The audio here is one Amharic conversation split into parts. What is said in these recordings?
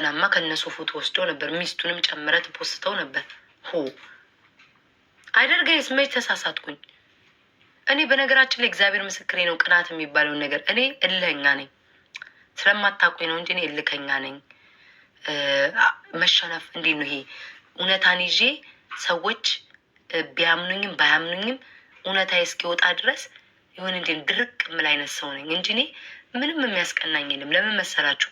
እንትናማ ከነሱ ፎቶ ወስዶ ነበር። ሚስቱንም ጨምረት ፖስተው ነበር። ሆ አይደርገኝስ መች ተሳሳትኩኝ? እኔ በነገራችን ላይ እግዚአብሔር ምስክሬ ነው። ቅናት የሚባለውን ነገር እኔ እልኸኛ ነኝ። ስለማታውቁኝ ነው እንጂ እኔ እልከኛ ነኝ። መሸነፍ እንዴት ነው ይሄ? እውነታን ይዤ ሰዎች ቢያምኑኝም ባያምኑኝም እውነታ እስኪወጣ ድረስ የሆነ እንዴ ድርቅ ምን አይነት ሰው ነኝ እንጂ እኔ ምንም የሚያስቀናኝ የለም። ለምን መሰላችሁ?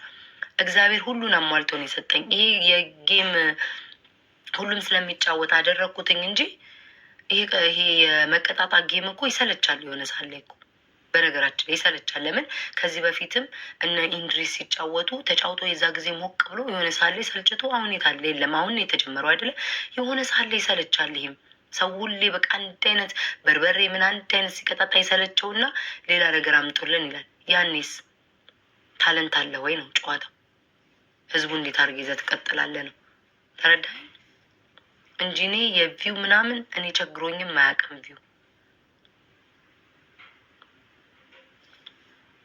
እግዚአብሔር ሁሉን አሟልቶ ነው የሰጠኝ። ይሄ የጌም ሁሉም ስለሚጫወት አደረግኩትኝ እንጂ ይሄ የመቀጣጣ ጌም እኮ ይሰለቻል። የሆነ ሳለ እኮ በነገራችን ላይ ይሰለቻል። ለምን ከዚህ በፊትም እነ ኢንድሪስ ሲጫወቱ ተጫውቶ የዛ ጊዜ ሞቅ ብሎ የሆነ ሳለ ሰልችቶ አሁን የታለ የለም። አሁን የተጀመረው አይደለ? የሆነ ሳለ ይሰለቻል። ይሄም ሰው ሁሌ በቃ አንድ አይነት በርበሬ ምን አንድ አይነት ሲቀጣጣ ይሰለቸውና ሌላ ነገር አምጡልን ይላል። ያኔስ ታለንት አለ ወይ ነው ጨዋታው። ህዝቡ እንዴት አድርገህ ይዘህ ትቀጥላለህ ነው። ተረዳኸኝ? እንጂ እኔ የቪው ምናምን እኔ ቸግሮኝም አያውቅም። ቪው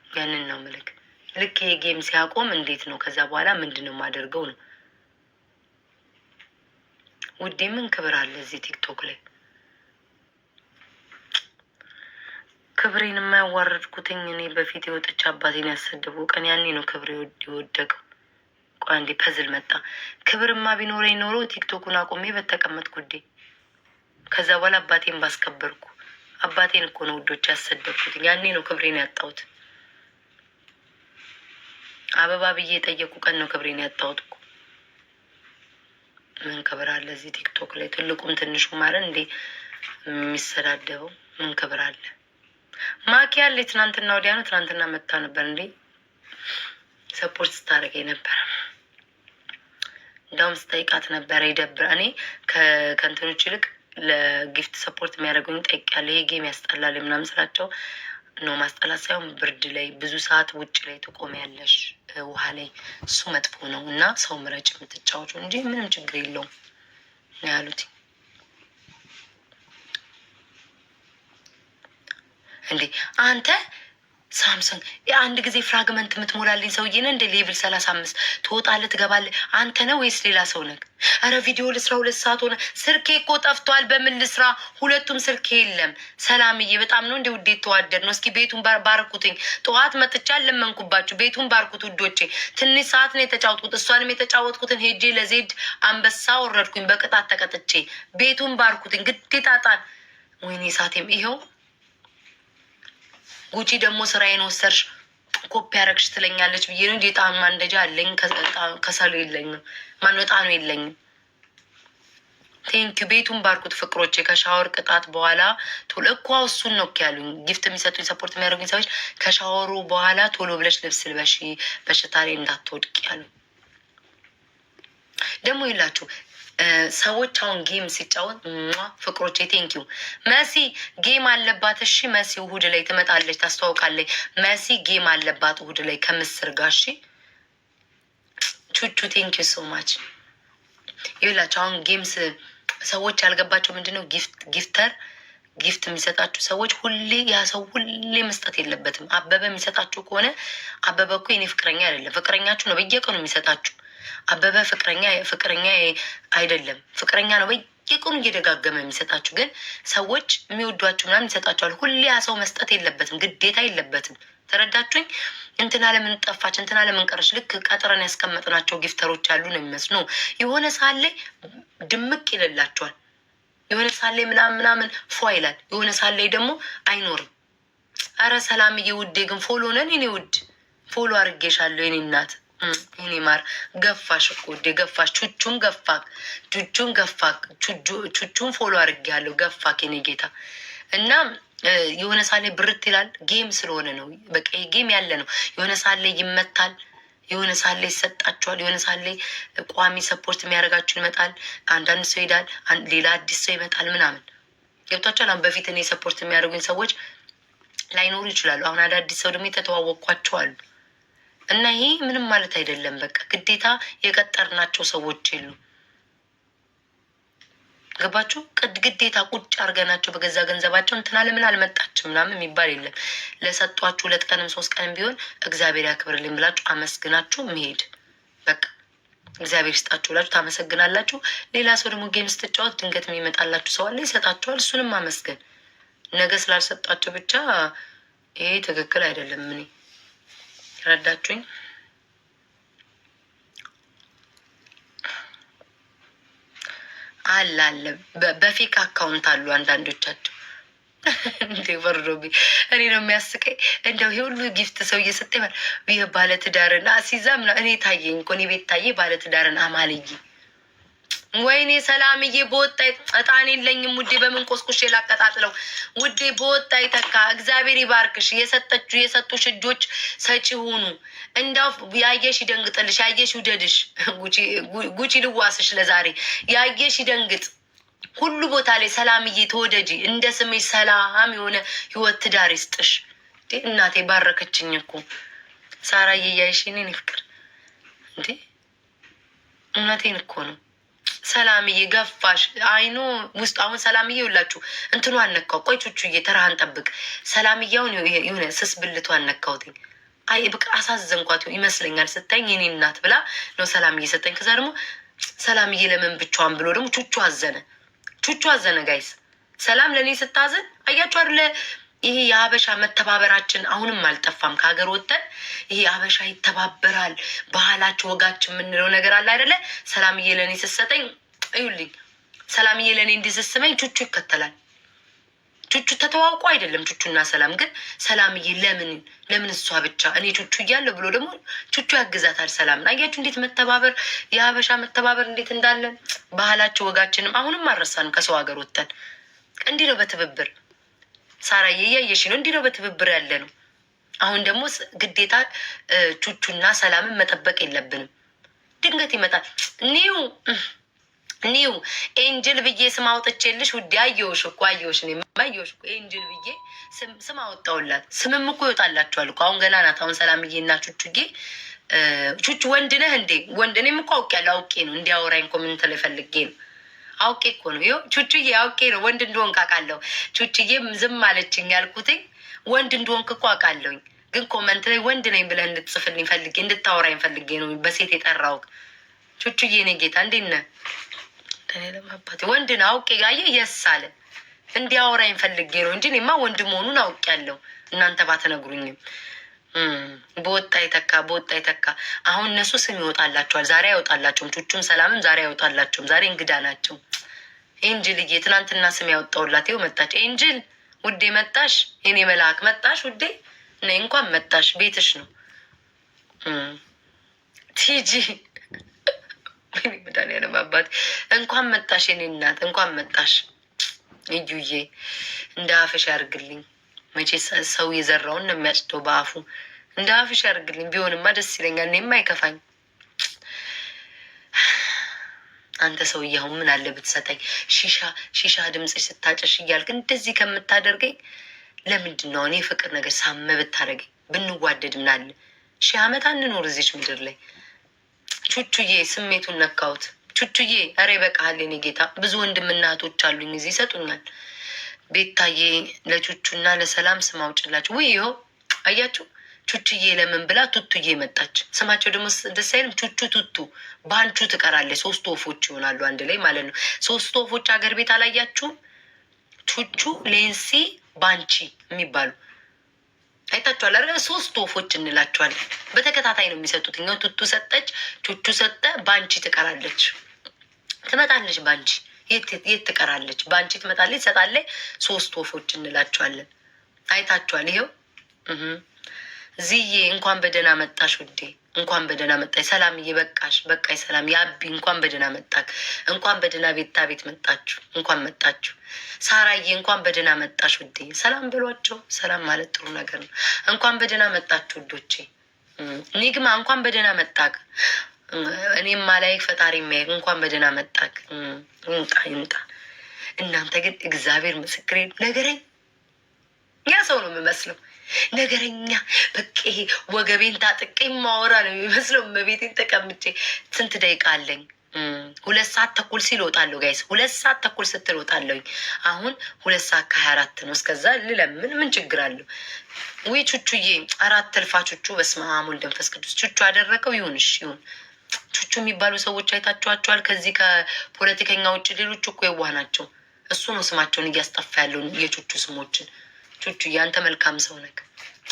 ያንን ነው ምልክ። ልክ ይሄ ጌም ሲያቆም እንዴት ነው ከዛ በኋላ ምንድን ነው የማደርገው ነው። ውዴ ምን ክብር አለ እዚህ ቲክቶክ ላይ? ክብሬን የማያዋረድኩትኝ እኔ በፊት የወጥቼ አባቴን ያሰደቡ ቀን ያኔ ነው ክብሬ የወደቀው። ቆይ አንዴ ፐዝል መጣ። ክብርማ ቢኖረኝ ኖሮ ቲክቶኩን አቁሜ በተቀመጥኩ ጉዴ። ከዛ በኋላ አባቴን ባስከበርኩ። አባቴን እኮ ነው ውዶች ያሰደብኩት። ያኔ ነው ክብሬን ያጣሁት። አበባ ብዬ የጠየቁ ቀን ነው ክብሬን ያጣሁት እኮ። ምን ክብር አለ እዚህ ቲክቶክ ላይ? ትልቁም ትንሹ ማለት እንዴ የሚሰዳደበው ምን ክብር አለ? ማኪ ያለ ትናንትና ወዲያ ነው ትናንትና መታ ነበር እንዴ ሰፖርት ስታደርገኝ ነበር። እንዳውም ስጠይቃት ነበረ። ይደብር እኔ ከእንትኖች ይልቅ ለጊፍት ሰፖርት የሚያደርጉኝ ጠይቄያለሁ። ይሄ ጌም ያስጠላል ምናምን ስላቸው ነው ማስጠላት ሳይሆን ብርድ ላይ ብዙ ሰዓት ውጭ ላይ ትቆሚያለሽ ውሃ ላይ እሱ መጥፎ ነው እና ሰው ምረጭ የምትጫወቹ እንጂ ምንም ችግር የለውም ነው ያሉት። እንዴ አንተ ሳምሰንግ የአንድ ጊዜ ፍራግመንት የምትሞላልኝ ሰውዬ ነህ እንደ ሌቭል 35 ትወጣለህ ትገባለህ። አንተ ነው ወይስ ሌላ ሰው ነህ? አረ ቪዲዮ ልስራ 2 ሰዓት ሆነ። ስልኬ እኮ ጠፍቷል። በምን ልስራ? ሁለቱም ስልኬ የለም። ሰላምዬ በጣም ነው እንደ ውዴት ተዋደድ ነው። እስኪ ቤቱን ባርኩትኝ። ጠዋት መጥቻ ለመንኩባችሁ። ቤቱን ባርኩት ውዶቼ። ትንሽ ሰዓት ነው የተጫወትኩት። እሷንም የተጫወትኩትን ሄጄ ለዜድ አንበሳ ወረድኩኝ በቅጣት ተቀጥቼ። ቤቱን ባርኩትኝ ግዴታ ጣን። ወይኔ ሳቴም ይኸው ጉቺ ደግሞ ስራዬን ወሰርሽ ኮፒ ያረግሽ ትለኛለች ብዬ ነው። ጣም ማንደጃ አለኝ ከሰሉ የለኝም። ማንወጣኑ የለኝም። ቴንኪዩ ቤቱን ባርኩት ፍቅሮቼ። ከሻወር ቅጣት በኋላ ቶሎ እኮ እሱን ነው ያሉኝ። ጊፍት የሚሰጡኝ ሰፖርት የሚያደርጉኝ ሰዎች ከሻወሩ በኋላ ቶሎ ብለሽ ልብስ ልበሺ በሽታ ላይ እንዳትወድቅ ያሉ። ደግሞ ይላችሁ ሰዎች አሁን ጌም ሲጫወት ፍቅሮቼ ቴንኪዩ መሲ ጌም አለባት። እሺ መሲ እሑድ ላይ ትመጣለች ታስተዋውቃለች። መሲ ጌም አለባት እሑድ ላይ ከምስር ጋር። እሺ ቹቹ ቴንኪዩ ሶ ማች። ይላችሁ አሁን ጌምስ ሰዎች ያልገባቸው ምንድነው ጊፍት የሚሰጣችሁ ሰዎች ሁሌ ያ ሰው ሁሌ መስጠት የለበትም። አበበ የሚሰጣችሁ ከሆነ አበበ እኮ የኔ ፍቅረኛ አይደለም፣ ፍቅረኛችሁ ነው በየቀኑ የሚሰጣችሁ። አበበ ፍቅረኛ አይደለም፣ ፍቅረኛ ነው በየቀኑ እየደጋገመ የሚሰጣችሁ። ግን ሰዎች የሚወዷችሁ ምናምን ይሰጣችኋል። ሁሌ ያ ሰው መስጠት የለበትም፣ ግዴታ የለበትም። ተረዳችሁኝ? እንትና ለምን ጠፋች፣ እንትና ለምን ቀረች፣ ልክ ቀጥረን ያስቀመጥናቸው ጊፍተሮች አሉ ነው የሚመስሉ። የሆነ ሳለ ድምቅ ይልላቸዋል። የሆነ ሳለ ምናምን ፏ ይላል። የሆነ ሳለ ደግሞ አይኖርም። አረ ሰላምዬ ውዴ ግን ፎሎ ነን። እኔ ውድ ፎሎ አድርጌሻለሁ የኔ እናት የኔ ማር። ገፋሽ እኮ ውዴ ገፋሽ። ቹቹን ገፋክ። ቹቹን ፎሎ አድርጌያለሁ ገፋክ የኔ ጌታ። እና የሆነ ሳለ ብርት ይላል። ጌም ስለሆነ ነው በቃ ጌም ያለ ነው። የሆነ ሳለ ይመታል፣ የሆነ ሳለ ይሰጣቸዋል፣ የሆነ ሳለ ቋሚ ሰፖርት የሚያደርጋችሁ ይመጣል። አንዳንድ ሰው ይሄዳል፣ ሌላ አዲስ ሰው ይመጣል ምናምን ገብቷቸዋል። አሁን በፊት እኔ ሰፖርት የሚያደርጉኝ ሰዎች ላይኖሩ ይችላሉ። አሁን አዳዲስ ሰው ደግሞ የተተዋወቅኳቸው አሉ። እና ይሄ ምንም ማለት አይደለም። በቃ ግዴታ የቀጠርናቸው ሰዎች የሉ። ገባችሁ? ግዴታ ቁጭ አድርገናቸው በገዛ ገንዘባቸው እንትና ለምን አልመጣችም ምናምን የሚባል የለም። ለሰጧችሁ 2 ቀንም 3 ቀንም ቢሆን እግዚአብሔር ያክብርልኝ ብላችሁ አመስግናችሁ መሄድ በቃ። እግዚአብሔር ይስጣችሁ ብላችሁ ታመሰግናላችሁ። ሌላ ሰው ደግሞ ጌም ስትጫወት ድንገት የሚመጣላችሁ ሰው አለ፣ ይሰጣችኋል። እሱንም ማመስገን። ነገ ስላልሰጣችሁ ብቻ ይሄ ትክክል አይደለም። እኔ ረዳችሁኝ። አለ በፌክ አካውንት አሉ አንዳንዶቻቸው። እንዴ ወርዶብኝ እኔ ነው የሚያስቀኝ። እንደው ይሄ ሁሉ ጊፍት ሰው እየሰጠ ይባል ይህ ባለትዳርን አሲዛ ምና እኔ ታየኝ እኮ እኔ ቤት ታየ ባለትዳርን አማልዬ ወይኔ ሰላምዬ በወጣ እጣን የለኝም ውዴ፣ በምን ቆስቁሼ ላቀጣጥለው ውዴ። በወጣ ይተካ። እግዚአብሔር ይባርክሽ። የሰጡሽ እጆች ሰጪ ሁኑ። እንዳው ያየሽ ይደንግጥልሽ፣ ያየሽ ይውደድሽ። ጉቺ ልዋስሽ ለዛሬ ያየሽ ይደንግጥ። ሁሉ ቦታ ላይ ሰላምዬ ተወደጂ። እንደ ስሜሽ ሰላም የሆነ ህይወት ትዳር ይስጥሽ። እናቴ ባረከችኝ እኮ ሳራዬ፣ እያይሽ እኔን ፍቅር እንዴ እውነቴን እኮ ነው። ሰላምዬ ገፋሽ አይኖ ውስጥ አሁን ሰላምዬ ይውላችሁ እንትኑ አነካው። ቆይ ቹቹዬ ተራህን ጠብቅ። ሰላምዬውን የሆነ ስስ ብልቱ አነካውትኝ። አይ በቃ አሳዘንኳት ይመስለኛል። ስታኝ የኔ እናት ብላ ነው ሰላምዬ ሰጠኝ። ከዛ ደግሞ ሰላምዬ ለምን ብቻዋን ብሎ ደግሞ ቹቹ አዘነ። ቹቹ አዘነ። ጋይስ ሰላም ለእኔ ስታዘን አያችሁ አይደለ? ይሄ የሀበሻ መተባበራችን አሁንም አልጠፋም። ከሀገር ወጥተን ይሄ ሀበሻ ይተባበራል፣ ባህላችን፣ ወጋችን የምንለው ነገር አለ አይደለ? ሰላምዬ ለእኔ ስትሰጠኝ እዩልኝ፣ ሰላምዬ ለእኔ እንዲስስመኝ ቹቹ ይከተላል። ቹቹ ተተዋውቁ አይደለም ቹቹና ሰላም ግን ሰላምዬ ለምን እሷ ብቻ እኔ ቹቹ እያለሁ ብሎ ደግሞ ቹቹ ያግዛታል። ሰላም አያችሁ እንዴት መተባበር፣ የሀበሻ መተባበር እንዴት እንዳለን። ባህላቸው ወጋችንም አሁንም አልረሳንም። ከሰው ሀገር ወጥተን እንዲህ ነው በትብብር ሳራዬ እያየሽ ነው። እንዲህ ነው በትብብር ያለ ነው። አሁን ደግሞ ግዴታ ቹቹና ሰላምን መጠበቅ የለብንም። ድንገት ይመጣል ኒው ኤንጅል ብዬ ስም አውጥቼልሽ ውዴ፣ አየሁሽ እኮ ኤንጅል ብዬ ስም አወጣውላት። ስምም እኮ ይወጣላችኋል እኮ አሁን ገና ናት። አሁን ሰላምዬ እና ቹቹዬ ቹቹ ወንድ ነህ እንዴ? ወንድ እኔም እኮ አውቄ ነው እንዲያወራኝ ኮሜንት ላይ ፈልጌ ነው። አውቄ እኮ ነው ይኸው ቹቹዬ፣ አውቄ ነው ወንድ እንደሆንክ አውቃለሁ። ቹቹዬም ዝም አለችኝ ያልኩትኝ ወንድ እንደሆንክ እኮ አውቃለሁኝ። ግን ኮመንት ላይ ወንድ ነኝ ብለህ እንድትጽፍልኝ ፈልጌ እንድታወራኝ ፈልጌ ነው በሴት የጠራሁት። ቹቹዬ እኔ ጌታ እንዴት ነህ? ለማባቴ ወንድ ነው አውቄ ጋየ የስ አለ እንዲያወራኝ ፈልጌ ነው እንጂ እኔማ ወንድ መሆኑን አውቄያለሁ። እናንተ ባትነግሩኝም በወጣ ይተካ። አሁን እነሱ ስም ይወጣላቸዋል። ዛሬ አይወጣላቸውም። ቹቹም ሰላምም ዛሬ አይወጣላቸውም። ዛሬ እንግዳ ናቸው። ኤንጅልዬ ትናንትና ስም ያወጣውላት ይኸው መጣች። ኤንጅል ውዴ መጣሽ፣ የኔ መልአክ መጣሽ ውዴ፣ ነይ እንኳን መጣሽ። ቤትሽ ነው ቲጂ መድኃኒዓለም አባት እንኳን መጣሽ፣ የኔ እናት እንኳን መጣሽ። እዩዬ እንደ አፍሽ ያርግልኝ። መቼ ሰው የዘራውን ነው የሚያጭደው በአፉ። እንደ አፍሽ ያርግልኝ። ቢሆንማ ደስ ይለኛል። እኔማ አይከፋኝ። አንተ ሰውዬ አሁን ምን አለ ብትሰጠኝ ሺሻ ድምጽ ስታጨሽ እያልክ እንደዚህ ከምታደርገኝ ለምንድን ነው እኔ ፍቅር ነገር ሳመ ብታደርገኝ? ብንዋደድ ምን አለ? 1000 ዓመት አንኖር እዚች ምድር ላይ። ቹቹዬ ስሜቱን ነካሁት። ቹቹዬ ኧረ ይበቃሃል የኔ ጌታ። ብዙ ወንድምና እህቶች አሉኝ እዚህ ይሰጡኛል። ቤታዬ ለቹቹና ለሰላም ስም አውጭላችሁ። ውይ ይኸው አያችሁ ቹቹዬ ለምን ብላ ቱቱዬ መጣች። ስማቸው ደግሞ ደስ አይልም። ቹቹ ቱቱ ባንቹ ትቀራለች። 3 ወፎች ይሆናሉ አንድ ላይ ማለት ነው። 3 ወፎች ሀገር ቤት አላያችሁም? ቹቹ፣ ሌንሲ፣ ባንቺ የሚባሉ አይታችኋል አይደል? 3 ወፎች እንላቸዋለን። በተከታታይ ነው የሚሰጡት። እኛው ቱቱ ሰጠች፣ ቹቹ ሰጠ፣ ባንቺ ትቀራለች። ትመጣለች ባንቺ የት ትቀራለች? ባንቺ ትመጣለች፣ ትሰጣለች። 3 ወፎች እንላቸዋለን። አይታችኋል። ይኸው ዝዬ እንኳን በደህና መጣሽ ውዴ፣ እንኳን በደህና መጣሽ። ሰላምዬ በቃሽ ሰላም ያቢ እንኳን በደህና መጣክ። እንኳን በደህና ቤት መጣችሁ፣ እንኳን መጣችሁ። ሳራዬ እንኳን በደህና መጣሽ ውዴ። ሰላም ብሏቸው። ሰላም ማለት ጥሩ ነገር ነው። እንኳን በደህና መጣችሁ ውዶቼ። ኒግማ እንኳን በደህና መጣክ። እኔም ማላይክ ፈጣሪ የሚያይክ እንኳን በደህና መጣክ። ይምጣ። እናንተ ግን እግዚአብሔር ምስክሬ ነገረኝ ያ ሰው ነው የምመስለው። ነገረኛ በቃ ይሄ ወገቤን ታጥቄ ማወራ ነው የሚመስለው። መቤቴን ተቀምጬ ስንት ደቂቃ አለኝ? 2 ሰዓት ተኩል ሲል እወጣለሁ ጋይስ። 2 ሰዓት ተኩል ስትል እወጣለሁኝ። አሁን 2 ሰዓት ከ24 ነው። እስከዛ ልለምን ምን ችግር አለው? ውይ ቹቹዬ 4 ትልፋ ቹቹ። በስመ አብ ወወልድ ወመንፈስ ቅዱስ። ቹቹ ያደረገው ይሁንሽ ይሁን። ቹቹ የሚባሉ ሰዎች አይታችኋቸዋል? ከዚህ ከፖለቲከኛ ውጭ ሌሎች እኮ የዋህ ናቸው። እሱ ነው ስማቸውን እያስጠፋ ያለውን የቹቹ ስሞችን። ቹቹ አንተ መልካም ሰው ነህ።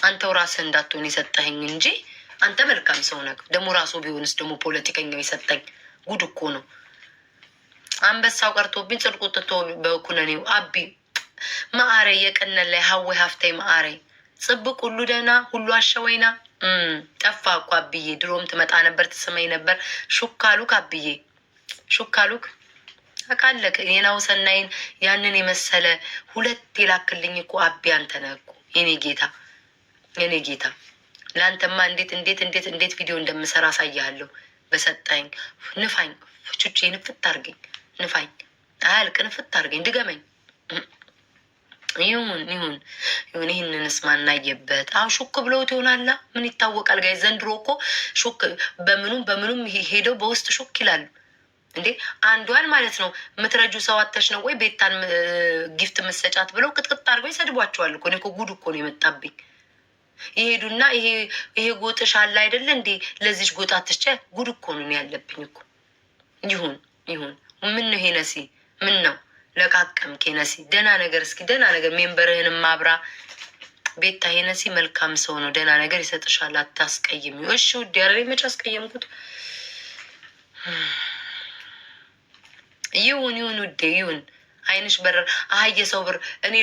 አንተው ራስህ እንዳትሆን የሰጠኸኝ እንጂ አንተ መልካም ሰው ነህ። ደግሞ ራሱ ቢሆንስ ደግሞ ፖለቲከኛው የሰጠኝ ጉድ እኮ ነው። አንበሳው ቀርቶብኝ ጽድቁ ጥቶ በኩነኔው አቢ ማአሬ የቀነን ላይ ሀዌ ሀፍታይ ማአሬ ጽብቅ ሁሉ ደህና ሁሉ አሸወይና ጠፋ እኮ አብዬ። ድሮም ትመጣ ነበር ትስመኝ ነበር። ሹካሉክ አብዬ ሹካሉክ አቃለክ የናው ሰናይን ያንን የመሰለ ሁለት የላክልኝ እኮ አቢ አንተ ነህ እኮ የኔ ጌታ የኔ ጌታ። ለአንተማ እንዴት ቪዲዮ እንደምሰራ አሳያለሁ። በሰጠኝ ንፋኝ ቹቼ ንፍት አርገኝ ንፋኝ አያልቅ ንፍት አርገኝ ድገመኝ። ይሁን ይህንንስ ማናየበት ሹክ ብለውት ይሆናላ። ምን ይታወቃል? ጋይ ዘንድሮ እኮ ሹክ በምኑም ሄደው በውስጥ ሹክ ይላሉ እንዴ። አንዷን ማለት ነው ምትረጁ ሰው አተሽ ነው ወይ ቤታን ጊፍት መሰጫት ብለው ቅጥቅጥ አድርገው ይሰድቧቸዋል እኮ። እኔ እኮ ጉድ እኮ ነው የመጣብኝ። ይሄዱና ይሄ ጎጥሽ አለ አይደለ እንዴ ለዚች ጎጣ አትስጨ ጉድ እኮ ነው ያለብኝ እኮ። ይሁን ምን ነው ሄነሲ ምን ነው ለቃቀም ኬነሲ ደህና ነገር እስኪ ደህና ነገር ሜምበርህንም ማብራ ቤታ ሄነሲ መልካም ሰው ነው። ደህና ነገር ይሰጥሻል። አታስቀይም። እሺ ውድ ያሬ መች አስቀየምኩት? ይሁን ውዴ ይሁን። አይንሽ በረር አህየ ሰው ብር እኔ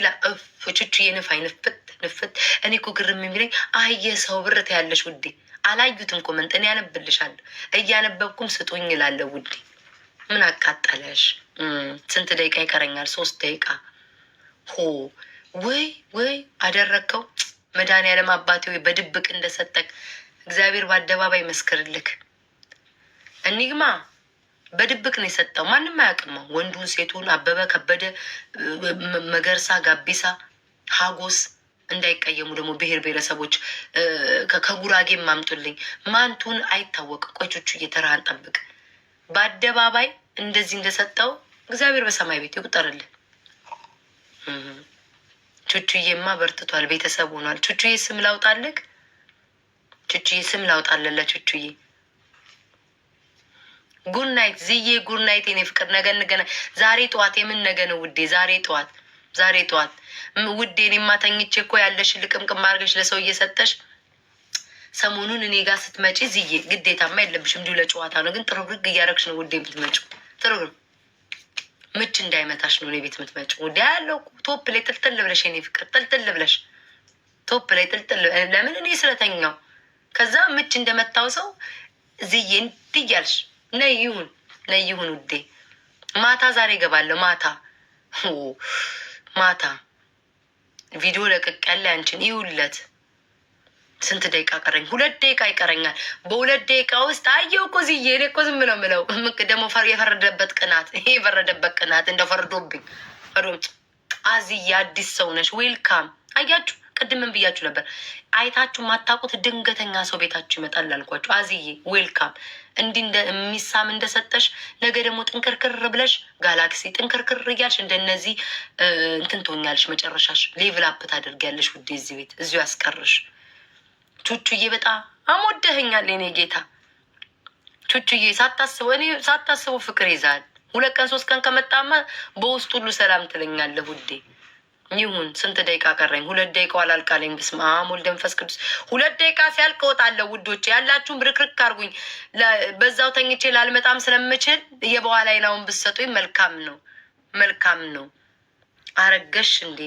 ቹቹ የንፋይ ንፍት እኔ እኮ ግርም የሚለኝ አህየ ሰው ብር ትያለሽ ውዴ። አላዩትም ኮመንት እኔ ያነብልሻለሁ። እያነበብኩም ስጡኝ እላለሁ ውዴ። ምን አቃጠለሽ? ስንት ደቂቃ ይቀረኛል? 3 ደቂቃ። ወይ አደረግከው። መድኃኒዓለም አባቴ ወይ በድብቅ እንደሰጠክ እግዚአብሔር በአደባባይ መስክርልክ። እኒግማ በድብቅ ነው የሰጠው። ማንም አያውቅማ። ወንዱን ሴቱን፣ አበበ ከበደ፣ መገርሳ፣ ጋቢሳ፣ ሀጎስ እንዳይቀየሙ ደግሞ ብሔር ብሔረሰቦች ከጉራጌም ማምጡልኝ። ማንቱን አይታወቅ። ቆይቾቹ እየተራህን ጠብቅ። በአደባባይ እንደዚህ እንደሰጠው እግዚአብሔር በሰማይ ቤት ይቁጠርልን። ቹቹዬማ በርትቷል። ቤተሰብ ሆኗል። ቹቹዬ ስም ላውጣልክ። ቹቹዬ ስም ላውጣለለ ቹቹዬ ጉድናይት ዝዬ ጉድናይት የኔ ፍቅር። ነገ እንገናኝ። ዛሬ ጠዋት የምን ነገ ነው ውዴ? ዛሬ ጠዋት ውዴ። እኔማ ተኝቼ እኮ ያለሽ ልቅምቅም አድርገሽ ለሰው እየሰጠሽ ሰሞኑን እኔ ጋር ስትመጪ ዝዬ ግዴታማ የለብሽም እንዲሁ ለጨዋታ ነው። ግን ጥርግርግ እያደረግሽ ነው ውዴ የምትመጪው። ጥርግርግ ምች እንዳይመታሽ ነው እኔ ቤት የምትመጪው ውዴ። ያለው ቶፕ ላይ ጥልጥል ብለሽ የኔ ፍቅር ጥልጥል ብለሽ ቶፕ ላይ ጥልጥል። ለምን እኔ ስለተኛው ከዛ ምች እንደመታው ሰው ዝዬ እንዲህ እያልሽ ነይ ይሁን ውዴ። ማታ ዛሬ እገባለሁ። ማታ ቪዲዮ ለቅቅ ያለ አንቺን ይውለት። ስንት ደቂቃ ቀረኝ? 2 ደቂቃ ይቀረኛል። በ2 ደቂቃ ውስጥ አየው እኮ ዝዬ። እኔ እኮ ዝም ነው የምለው። ደግሞ የፈረደበት ቅናት እንደፈርዶብኝ አዝዬ አዲስ ሰው ነሽ። ዌልካም። አያችሁ ቅድምን ብያችሁ ነበር። አይታችሁ ማታውቁት ድንገተኛ ሰው ቤታችሁ ይመጣል አልኳችሁ። አዝዬ ዌልካም። እንዲህ የሚሳም እንደሰጠሽ ነገ ደግሞ ጥንክርክር ብለሽ ጋላክሲ ጥንክርክር እያልሽ እንደነዚህ እንትን ትሆኛለሽ። መጨረሻሽ ሌቭል አፕ ታደርጊያለሽ ውዴ። እዚህ ቤት እዚሁ ያስቀርሽ። ቹቹዬ በጣም አሞደኸኛል የኔ ጌታ። ቹቹዬ ሳታስበው ፍቅር ይዛል። 2 ቀን 3 ቀን ከመጣማ በውስጥ ሁሉ ሰላም ትለኛለህ ውዴ። ይሁን። ስንት ደቂቃ ቀረኝ? 2 ደቂቃው አላልቃለኝ። በስመ አብ ወልድ መንፈስ ቅዱስ። 2 ደቂቃ ሲያልቅ እወጣለሁ ውዶቼ። ያላችሁም ርክርክ አርጉኝ። በዛው ተኝቼ ላልመጣም ስለምችል የበኋላ አይናውን ብትሰጡኝ መልካም ነው። አረገሽ እንዴ?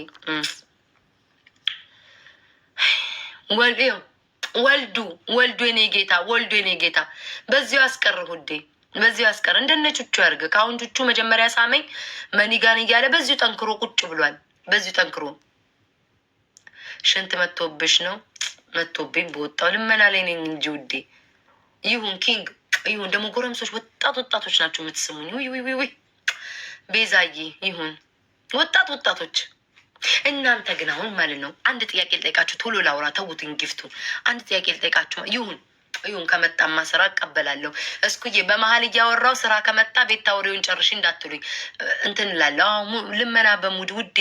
ወልዱ የኔ ጌታ በዚሁ አስቀር ውዴ፣ በዚሁ አስቀር። እንደነ ቹቹ ያርግ። ከአሁን ቹቹ መጀመሪያ ሳመኝ መኒጋን እያለ በዚሁ ጠንክሮ ቁጭ ብሏል። በዚሁ ጠንክሮ ሽንት መጥቶብሽ ነው? መጥቶብኝ በወጣው ልመና ላይ ነኝ እንጂ ውዴ። ይሁን ኪንግ ይሁን። ደግሞ ጎረምሶች ወጣቶች ናቸው የምትስሙኝ። ውይ ቤዛዬ ይሁን ወጣቶች። እናንተ ግን አሁን ማለት ነው አንድ ጥያቄ ልጠይቃችሁ። ቶሎ ላውራ ተውትኝ ጊፍቱ። አንድ ጥያቄ ልጠይቃችሁ። ይሁን ከመጣማ ስራ እቀበላለሁ። እስኩዬ በመሀል እያወራው ስራ ከመጣ ቤት ታውሪውን ጨርሽ እንዳትሉኝ እንትን እላለሁ። ልመና በሙድ ውዴ።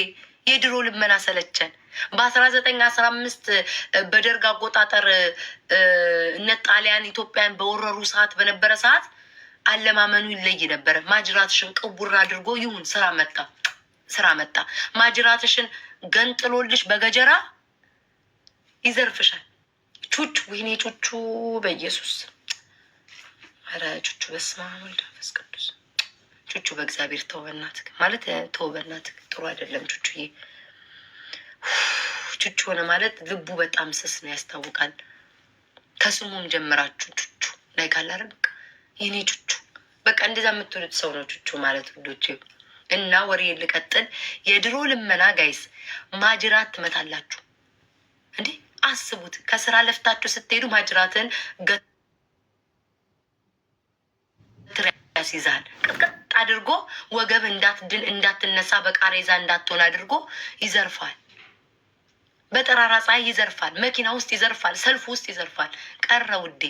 የድሮ ልመና ሰለቸን። በ1915 በደርግ አቆጣጠር እነ ጣሊያን ኢትዮጵያን በወረሩ ሰዓት በነበረ ሰዓት አለማመኑ ይለይ ነበረ። ማጅራትሽን ቅቡር አድርጎ ይሁን ስራ መጣ ማጅራትሽን ገንጥሎልሽ በገጀራ ይዘርፍሻል። ቹቹ ወይኔ ቹቹ በኢየሱስ ኧረ ቹቹ በስመ አብ ወወልድ ወመንፈስ ቅዱስ ቹቹ በእግዚአብሔር ተው በእናትህ ማለት ተው በእናትህ ጥሩ አይደለም ቹቹዬ። ቹቹ ሆነ ማለት ልቡ በጣም ስስ ነው ያስታውቃል። ከስሙም ጀምራችሁ ቹቹ ላይ ካላረ በቃ የኔ ቹቹ በቃ እንደዛ የምትሉት ሰው ነው ቹቹ ማለት ውዶቼ። እና ወሬ ልቀጥል። የድሮ ልመና ጋይስ ማጅራት ትመታላችሁ እንዴ? አስቡት። ከስራ ለፍታችሁ ስትሄዱ ማጅራትን ያስይዛል። ቅጥቅጥ አድርጎ ወገብ እንዳትድን እንዳትነሳ በቃሬዛ እንዳትሆን አድርጎ ይዘርፋል። በጠራራ ፀሐይ ይዘርፋል። መኪና ውስጥ ይዘርፋል። ሰልፍ ውስጥ ይዘርፋል። ቀረ ውዴ።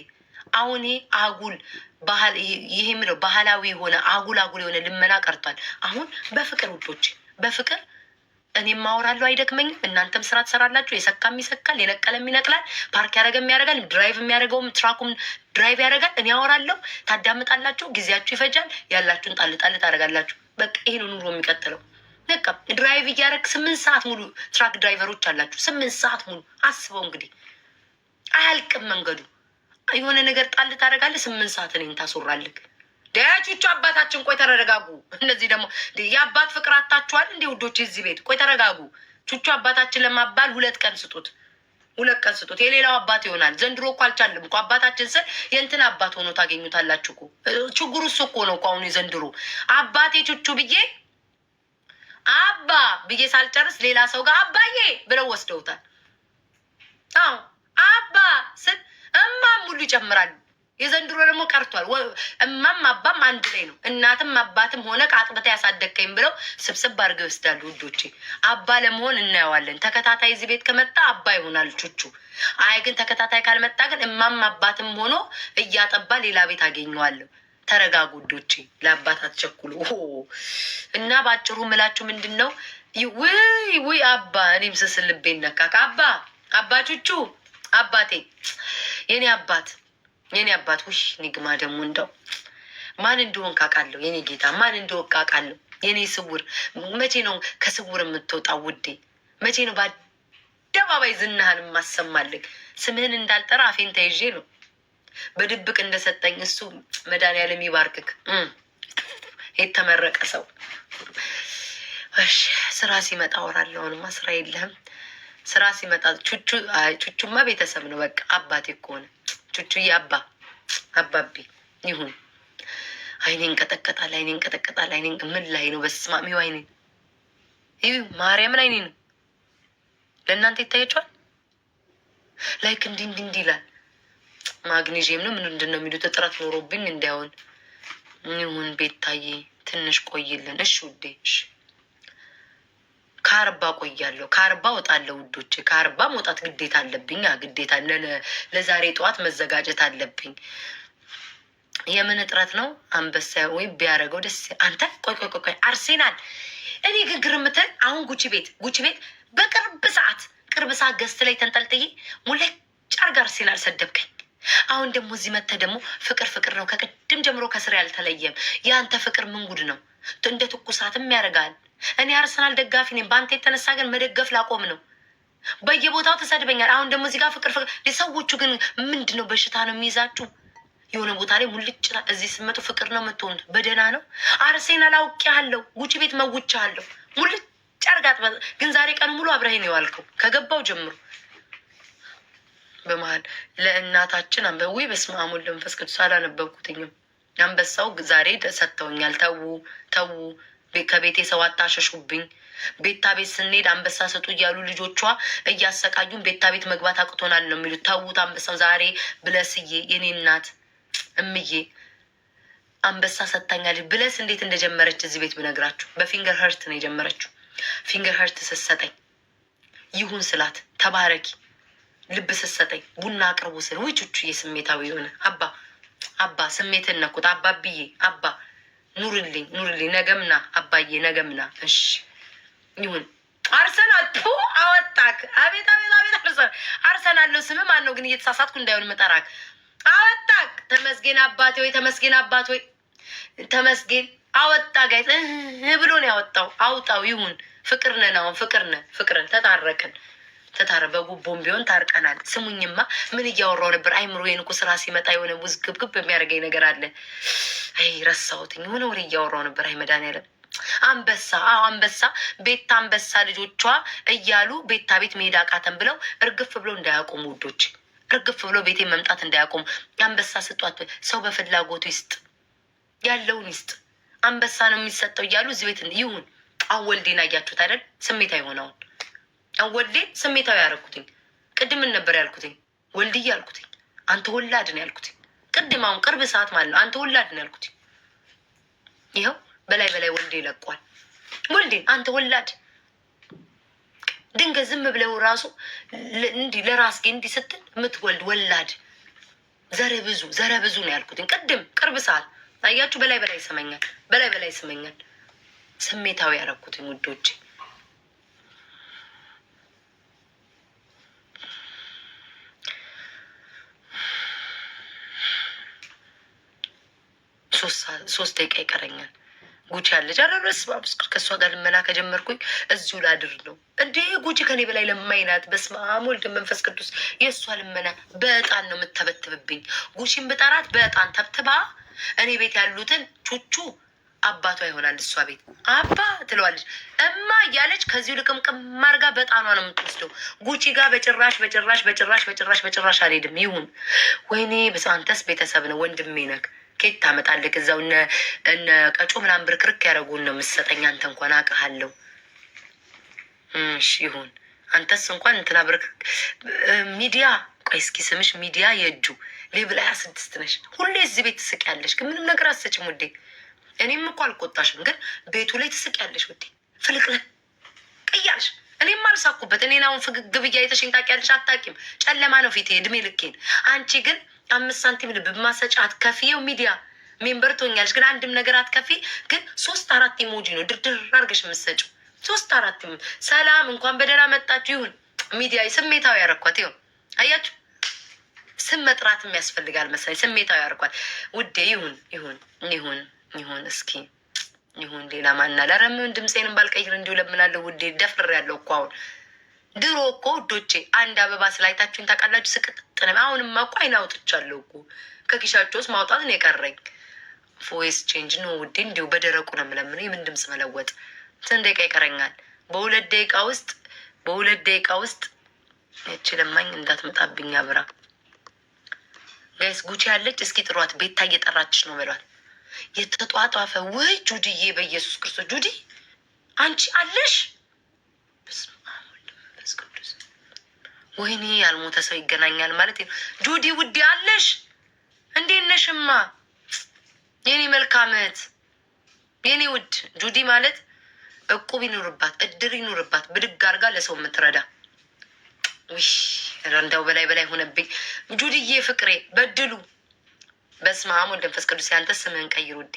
አሁን አጉል ባህል ይሄ ምለው ባህላዊ የሆነ አጉል የሆነ ልመና ቀርቷል። አሁን በፍቅር ውዶች በፍቅር እኔም ማወራለሁ አይደክመኝም። እናንተም ስራ ትሰራላችሁ። የሰካም ይሰካል፣ የነቀለም ይነቅላል፣ ፓርክ ያደረገም ያደርጋል፣ ድራይቭ የሚያደርገውም ትራኩም ድራይቭ ያደርጋል። እኔ አወራለሁ፣ ታዳምጣላችሁ፣ ጊዜያችሁ ይፈጃል፣ ያላችሁን ጣል ታደርጋላችሁ። በቃ ይሄን ኑሮ የሚቀጥለው በቃ ድራይቭ እያደረግ 8 ሰዓት ሙሉ ትራክ ድራይቨሮች አላችሁ። 8 ሰዓት ሙሉ አስበው እንግዲህ አያልቅም መንገዱ። የሆነ ነገር ጣል ታደርጋለህ፣ 8 ሰዓት እኔን ታስወራልክ። ቹቹ አባታችን ቆይ ተረጋጉ። እነዚህ ደግሞ የአባት ፍቅር አታችኋል እንዴ ውዶች? እዚህ ቤት ቆይ ተረጋጉ። ቹቹ አባታችን ለማባል 2 ቀን ስጡት፣ 2 ቀን ስጡት። የሌላው አባት ይሆናል። ዘንድሮ እኮ አልቻለም እኮ አባታችን ስል የእንትን አባት ሆኖ ታገኙታላችሁ እኮ። ችግሩ እሱ እኮ ነው እኮ አሁን የዘንድሮ አባቴ ቹቹ ብዬ አባ ብዬ ሳልጨርስ ሌላ ሰው ጋር አባዬ ብለው ወስደውታል። አዎ አባ ስል እማም ሁሉ ይጨምራሉ። የዘንድሮ ደግሞ ቀርቷል። እማም አባም አንድ ላይ ነው። እናትም አባትም ሆነ ከአጥብታ ያሳደግከኝ ብለው ስብስብ አድርገው ይወስዳሉ ውዶቼ። አባ ለመሆን እናየዋለን። ተከታታይ እዚህ ቤት ከመጣ አባ ይሆናል ቹቹ። አይ ግን ተከታታይ ካልመጣ ግን እማም አባትም ሆኖ እያጠባ ሌላ ቤት አገኘዋለሁ። ተረጋጉ ውዶቼ፣ ለአባት አትቸኩሉ። እና ባጭሩ ምላችሁ ምንድን ነው? ውይ አባ እኔም ስስል ልቤን ነካካ። አባ ቹቹ አባቴ የኔ አባት ውይ ኒግማ ደግሞ እንደው ማን እንደሆን ካቃለሁ። የኔ ጌታ ማን እንደሆን ካቃለሁ። የኔ ስውር መቼ ነው ከስውር የምትወጣው ውዴ? መቼ ነው በአደባባይ ዝናህን የማሰማልግ? ስምህን እንዳልጠራ አፌን ተይዤ ነው። በድብቅ እንደሰጠኝ እሱ መድኃኒዓለም ይባርክክ። የተመረቀ ሰው እሺ። ስራ ሲመጣ አወራለሁ። አሁንማ ስራ የለህም። ስራ ሲመጣ ቹቹማ ቤተሰብ ነው በቃ። አባቴ እኮ ሆነ ቹቹዬ። አባቢ ይሁን። አይኔን ቀጠቀጣል። አይኔን ምን ላይ ነው? በስማሚ አይኔን ይሁ ማርያምን አይኔ ነው። ለእናንተ ይታያችኋል። ላይክ እንዲህ ይላል። ማግኔዥየም ነው ምንድን ነው የሚሉት? እጥረት ኖሮብኝ እንዳይሆን ይሁን። ቤታዬ ትንሽ ቆይልን እሺ ውዴ። እሺ ከ40 ቆያለሁ። ከ40 ወጣለሁ ውዶቼ። ከ40 መውጣት ግዴታ አለብኝ። ግዴታ ለዛሬ ጠዋት መዘጋጀት አለብኝ። የምን እጥረት ነው? አንበሳ ወይ ቢያደርገው ደስ አንተ። ቆይ አርሴናል እኔ ግግር ምትል አሁን ጉቺ ቤት በቅርብ ሰዓት ገዝት ላይ ተንጠልጥዬ ሙለጭ አርጋ አርሴናል ሰደብከኝ። አሁን ደግሞ እዚህ መተህ ደግሞ ፍቅር ነው። ከቅድም ጀምሮ ከስር ያልተለየም የአንተ ፍቅር ምን ጉድ ነው? እንደ ትኩሳትም ያደርጋል። እኔ አርሰናል ደጋፊ ነኝ። በአንተ የተነሳ ግን መደገፍ ላቆም ነው። በየቦታው ተሰድበኛል። አሁን ደግሞ እዚህ ጋር ፍቅር ሰዎቹ ግን ምንድን ነው? በሽታ ነው የሚይዛችሁ? የሆነ ቦታ ላይ ሙልጭ እዚህ ስመጡ ፍቅር ነው የምትሆኑት። በደህና ነው። አርሴናል አውቄሃለሁ። ጉቺ ቤት መውቻለሁ። ሙልጭ አርጋት። ግን ዛሬ ቀን ሙሉ አብረኸኝ ነው የዋልከው ከገባው ጀምሮ። በመሀል ለእናታችን አንበዊ በስመ አብ ወወልድ ወመንፈስ ቅዱስ አላነበብኩትኝም። አንበሳው ዛሬ ሰጥተውኛል። ተዉ ከቤቴ ሰው አታሸሹብኝ። ቤታ ቤት ስንሄድ አንበሳ ሰጡ እያሉ ልጆቿ እያሰቃዩን ቤታ ቤት መግባት አቅቶናል ነው የሚሉት። ተዉት። አንበሳው ዛሬ ብለስዬ የኔ እናት እምዬ አንበሳ ሰጥታኛለች። ብለስ እንዴት እንደጀመረች እዚህ ቤት ብነግራችሁ በፊንገር ሀርት ነው የጀመረችው። ፊንገር ሀርት ስትሰጠኝ ይሁን ስላት ተባረኪ ልብ ስትሰጠኝ ቡና አቅርቡ ስል ውይ ቹቹዬ ስሜታዊ የሆነ አባ ስሜትን ነኩት። አባብዬ ኑርልኝ ነገምና አባዬ ነገምና። እሺ ይሁን አርሰናል አወጣክ። አቤት አቤት አቤት አርሰናል ነው ስም። ማን ነው ግን እየተሳሳትኩ እንዳይሆን መጠራክ? አወጣክ። ተመስገን አባቴ ወይ ተመስገን አባቴ ወይ ተመስገን አወጣ። ጋይ ብሎ ነው ያወጣው። አውጣው ይሁን። ፍቅር ነን አሁን ፍቅርን ተታረቅን። በጉቦም ቢሆን ታርቀናል። ስሙኝማ ምን እያወራው ነበር? አይምሮዬን እኮ ስራ ሲመጣ የሆነ ውዝግብግብ የሚያደርገኝ ነገር አለ። አይ ረሳሁትኝ። የሆነ ወሬ እያወራው ነበር። አይ መድኃኒዓለም አንበሳ አንበሳ ቤታ አንበሳ ልጆቿ እያሉ ቤታ ቤት መሄድ አቃተን ብለው እርግፍ ብሎ እንዳያቆሙ ውዶች፣ እርግፍ ብሎ ቤቴ መምጣት እንዳያቆሙ። አንበሳ ስጧት። ሰው በፍላጎቱ ይስጥ፣ ያለውን ይስጥ። አንበሳ ነው የሚሰጠው እያሉ እዚህ ቤት ይሁን። አወልዴን አያችሁት አይደል? ስሜታዊ ሆነውን አወልዴን ስሜታዊ ያደረኩትኝ። ቅድምን ነበር ያልኩትኝ፣ ወልድዬ ያልኩትኝ፣ አንተ ወላድን ያልኩትኝ። ቅድም አሁን ቅርብ ሰዓት ማለት ነው አንተ ወላድን ያልኩትኝ። ይኸው በላይ ወልዴ ይለቋል። ወልዴን አንተ ወላድ ድንገት ዝም ብለው ራሱ እንዲህ ለራስጌ እንዲህ ስትል የምትወልድ ወላድ ዘረ ብዙ ነው ያልኩትኝ። ቅድም ቅርብ ሰዓት አያችሁ። በላይ ይሰማኛል፣ በላይ ይሰማኛል። ስሜታዊ ያደረኩትኝ ውዶቼ። ሶስት ደቂቃ ይቀረኛል። ጉቺ ያለች አረረስ ባብስ ከእሷ ጋር ልመና ከጀመርኩኝ እዚሁ ላድር ነው እንዴ? ጉቺ ከኔ በላይ ለማይናት። በስመ አብ ወልድ መንፈስ ቅዱስ። የእሷ ልመና በዕጣን ነው የምተበትብብኝ። ጉቺን ብጠራት በዕጣን ተብትባ እኔ ቤት ያሉትን ቹቹ አባቷ ይሆናል። እሷ ቤት አባ ትለዋለች እማ እያለች ከዚሁ ልቅምቅም ማርጋ በጣኗ ነው የምትወስደው። ጉቺ ጋር በጭራሽ አልሄድም። ይሁን ወይኔ አንተስ ቤተሰብ ነው ወንድሜ ነክ ኬት ታመጣለህ? እዛው እነ ቀጮ ምናምን ብርክርክ ያደረጉን ነው የምትሰጠኝ። አንተ እንኳን አውቅሃለሁ። እሺ ይሁን። አንተስ እንኳን እንትና ብርክርክ ሚዲያ ቆይ እስኪ ስምሽ ሚዲያ የእጁ ሌብል 26 ነሽ። ሁሌ እዚህ ቤት ትስቂያለሽ፣ ግን ምንም ነገር አትሰጭም ውዴ። እኔም እኮ አልቆጣሽም፣ ግን ቤቱ ላይ ትስቂያለሽ ውዴ። ፍልቅልቅ ቅያለሽ። እኔም አልሳኩበት። እኔን አሁን ፍግግ ብዬ አይተሽኝ ታውቂያለሽ? አታውቂም። ጨለማ ነው ፊቴ እድሜ ልኬን። አንቺ ግን 5 ሳንቲም ልብ ማሰጫ አትከፊው። ሚዲያ ሜምበር ትሆኛለሽ፣ ግን አንድም ነገር አትከፊ። ግን 3-4 ኢሞጂ ነው ድርድር አድርገሽ የምትሰጪው። 3-4 ሰላም እንኳን በደህና መጣችሁ ይሁን። ሚዲያ ስሜታዊ ያረኳት ይሁን። አያችሁ ስም መጥራትም ያስፈልጋል መሰለኝ። ስሜታዊ ያረኳት ውዴ። ይሁን እስኪ ይሁን። ሌላ ማና ለረምን ድምፄንም ባልቀይር እንዲሁ ለምናለሁ ውዴ። ደፍር ያለው እኮ አሁን ድሮ እኮ ውዶቼ አንድ አበባ ስላይታችሁኝ ታውቃላችሁ? ስቅጥጥነ አሁንማ እኮ አይን አውጥቻለሁ እኮ ከኪሻቸው ውስጥ ማውጣት ነው የቀረኝ። ቮይስ ቼንጅ ነው ውዴ። እንዲሁ በደረቁ ነው የምለምነው። የምን ድምፅ መለወጥ? ስንት ደቂቃ ይቀረኛል? በሁለት ደቂቃ ውስጥ ይቺ ለማኝ እንዳትመጣብኝ አብራ። ጋይስ ጉቺ ያለች እስኪ ጥሯት። ቤታ እየጠራችሽ ነው በሏት። የተጧጧፈ ወይ ጁዲዬ፣ በኢየሱስ ክርስቶስ ጁዲ አንቺ አለሽ? ወይኔ ያልሞተ ሰው ይገናኛል ማለት ነው። ጁዲ ውዴ አለሽ? እንዴት ነሽማ? የኔ መልካምት፣ የኔ ውድ ጁዲ ማለት እቁብ ይኑርባት፣ እድር ይኑርባት፣ ብድግ አድርጋ ለሰው የምትረዳ ውይ ረንዳው በላይ ሆነብኝ። ጁዲዬ ፍቅሬ በድሉ በስመ አብ ወወልድ ወመንፈስ ቅዱስ። ያንተ ስምህን ቀይር ውዴ።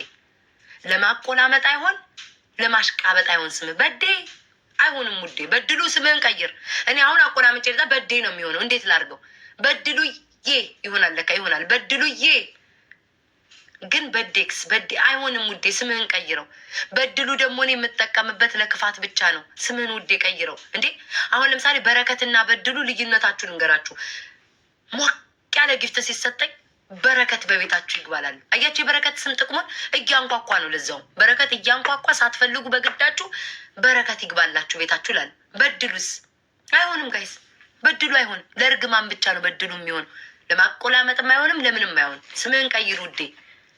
ለማቆላመጥ አይሆን ለማሽቃበጥ አይሆን ስምህ በዴ አይሆንም ውዴ። በድሉ ስምህን ቀይር። እኔ አሁን አቆላምጬ ልጣ በዴ ነው የሚሆነው። እንዴት ላድርገው? በድሉዬ ይሆናል ለካ ይሆናል። በድሉዬ ግን በዴክስ በዴ አይሆንም ውዴ። ስምህን ቀይረው። በድሉ ደግሞ እኔ የምጠቀምበት ለክፋት ብቻ ነው። ስምህን ውዴ ቀይረው። እንዴ አሁን ለምሳሌ በረከትና በድሉ ልዩነታችሁን እንገራችሁ። ሞቅ ያለ ጊፍት ሲሰጠኝ በረከት በቤታችሁ ይግባላሉ። አያችሁ የበረከት ስም ጥቅሙን እያንኳኳ ነው። ለዛውም በረከት እያንኳኳ ሳትፈልጉ በግዳችሁ በረከት ይግባላችሁ ቤታችሁ ላሉ። በድሉስ አይሆንም ጋይስ። በድሉ አይሆንም። ለእርግማን ብቻ ነው በድሉ የሚሆን። ለማቆላመጥም አይሆንም፣ ለምንም አይሆንም። ስምህን ቀይር ውዴ።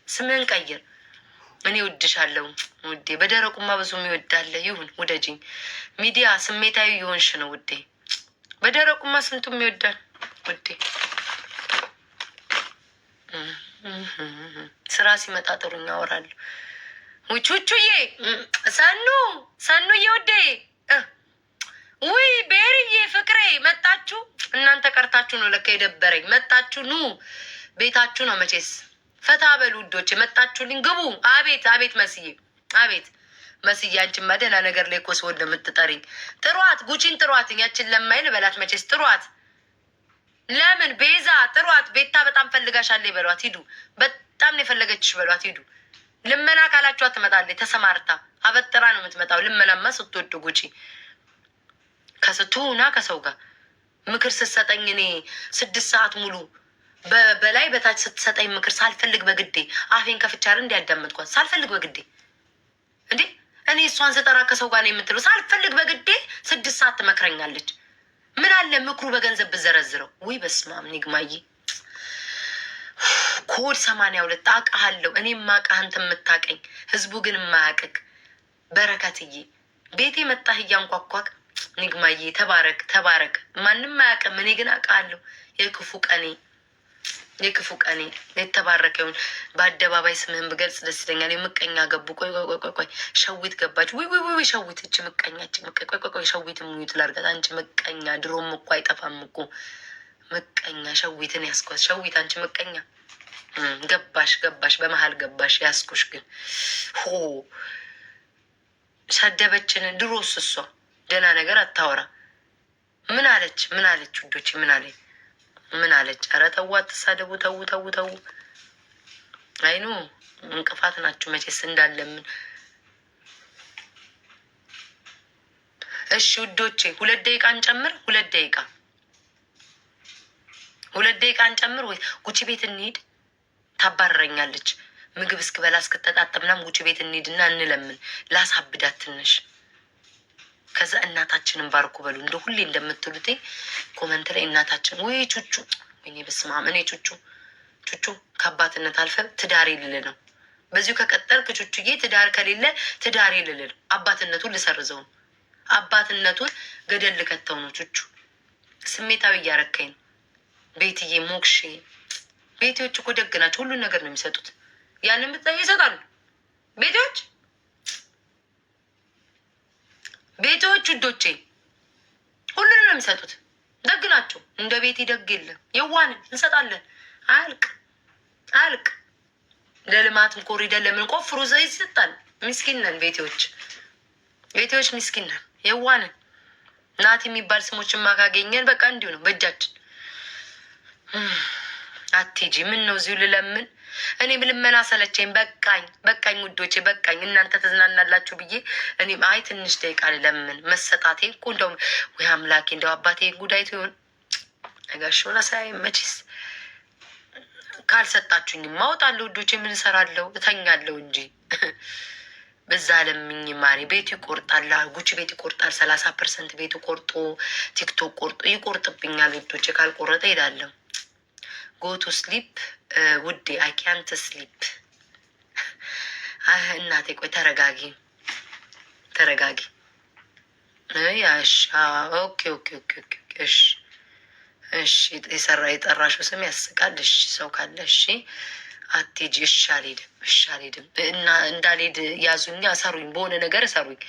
ስምህን ቀይር። እኔ ውድሻለሁ ውዴ። በደረቁማ ብዙ የሚወዳለ ይሁን ውደጅኝ። ሚዲያ ስሜታዊ የሆንሽ ነው ውዴ። በደረቁማ ስንቱም ይወዳል ውዴ። ስራ ሲመጣ ጥሩኛ አወራለሁ። ውቹቹዬ ሰኑዬ ውዴ። ውይ ቤርዬ ፍቅሬ መጣችሁ። እናንተ ቀርታችሁ ነው ለካ የደበረኝ። መጣችሁ ኑ ቤታችሁ ነው መቼስ። ፈታ በሉ ውዶች። መጣችሁልኝ ግቡ። አቤት መስዬ አቤት መስዬ አንቺማ ደህና ነገር ላይ እኮ ሰው እንደምትጠሪኝ ጥሯት። ጉቺን ጥሯት። ያችን ለማይል በላት መቼስ ጥሯት። ለምን ቤዛ ጥሯት። ቤታ በጣም ፈልጋሻለች በሏት። ሂዱ። በጣም ነው የፈለገችሽ በሏት። ሂዱ። ልመና ካላችኋት ትመጣለች። ተሰማርታ አበጥራ ነው የምትመጣው። ልመናማ ስትወዱ ጉቺ ከስቱና ከሰው ጋር ምክር ስትሰጠኝ እኔ 6 ሰዓት ሙሉ በላይ በታች ስትሰጠኝ ምክር ሳልፈልግ በግዴ አፌን ከፍቻር እንዲያዳመጥኳት ሳልፈልግ በግዴ እንዴ እኔ እሷን ስጠራ ከሰው ጋር ነው የምትለው። ሳልፈልግ በግዴ 6 ሰዓት ትመክረኛለች። ምን አለ ምክሩ በገንዘብ ብዘረዝረው። ውይ በስመ አብ ኒግማዬ ኮድ 82 አውቃለሁ። እኔም ማውቃህ አንተ የምታውቀኝ ህዝቡ ግን የማያውቅህ በረከትዬ ቤቴ መጣህ እያንኳኳክ ኒግማዬ ተባረክ ተባረክ። ማንም አያውቅም። እኔ ግን አውቃለሁ። የክፉ ቀኔ የተባረከ ይሁን። በአደባባይ ስምህን ብገልጽ ደስ ይለኛል። ምቀኛ ገቡ። ቆይ ሸዊት ገባች። ውይ ሸዊት እች ምቀኛች ቆይ ሸዊት ሙዩት ላርጋት። አንቺ ምቀኛ ድሮም እኮ አይጠፋም እኮ ምቀኛ። ሸዊትን ያስኳት ሸዊት አንቺ ምቀኛ ገባሽ በመሀል ገባሽ። ያስኩሽ ግን ሆ ሰደበችን። ድሮስ እሷ ደህና ነገር አታወራ። ምን አለች ውዶች? ምን አለች? ኧረ ተው አትሳደቡ። ተው። አይኑ እንቅፋት ናችሁ መቼስ እንዳለምን። እሺ ውዶቼ 2 ደቂቃ እንጨምር። 2 ደቂቃ እንጨምር ወይ ጉቺ ቤት እንሂድ። ታባረረኛለች። ምግብ እስክበላ እስክጠጣጥ ምናምን ጉቺ ቤት እንሂድና እንለምን። ላሳብዳት ትንሽ። ከዛ እናታችንን ባርኩ በሉ። እንደ ሁሌ እንደምትሉት ኮመንት ላይ እናታችን ወይ ቹቹ ወይኔ በስመ አብ። እኔ ቹቹ ከአባትነት አልፈ ትዳሬ ልል ነው። በዚሁ ከቀጠልክ ቹቹዬ ትዳር ከሌለ ትዳሬ ልል ነው። አባትነቱን ልሰርዘው ነው። አባትነቱን ገደል ልከተው ነው። ቹቹ ስሜታዊ እያረካኝ ነው። ቤትዬ ሞክሼ ቤቴዎች እኮ ደግ ናቸው። ሁሉን ነገር ነው የሚሰጡት። ያንን ብታይ ይሰጣሉ። ቤቴዎች ውዶቼ ሁሉን ነው የሚሰጡት። ደግ ናቸው። እንደ ቤቴ ደግ የለም። የዋንን እንሰጣለን። አያልቅ ለልማትም ኮሪደር ለምን ቆፍሩ ይሰጣል። ምስኪን ነን ቤቴዎች ምስኪን ነን። የዋንን ናት የሚባል ስሞችን ማካገኘን በቃ እንዲሁ ነው በእጃችን። አትሄጂ ምን ነው እዚሁ ልለምን። እኔ ብልመና ሰለቸኝ። በቃኝ ውዶቼ በቃኝ። እናንተ ተዝናናላችሁ ብዬ እኔም አይ ትንሽ ደቂቃ ልለምን። መሰጣቴ እኮ እንደውም ወይ አምላኬ እንደው አባቴ ጉዳይቱ ይሆን ነጋሽ ሆነ ሳይ መቼስ ካልሰጣችሁኝ ማውጣለሁ ውዶቼ። ምን እሰራለሁ? እተኛለሁ እንጂ በዛ ለምኝ ማሪ። ቤቱ ይቆርጣል። ጉቺ ቤት ይቆርጣል። 30% ቤቱ ቆርጦ ቲክቶክ ቆርጦ ይቆርጥብኛል ውዶቼ። ካልቆረጠ ሄዳለሁ። ጎቱ ስሊፕ ውዴ አይ ካንት ስሊፕ። እናቴ ቆይ ተረጋጊ። ያሽ ኦኬ እሺ የጠራሽው ስም ያስቃል። እሺ ሰው ካለ እሺ አትሄጂ። እሺ አልሄድም እና እንዳልሄድ ያዙኛ፣ እሰሩኝ፣ በሆነ ነገር እሰሩኝ።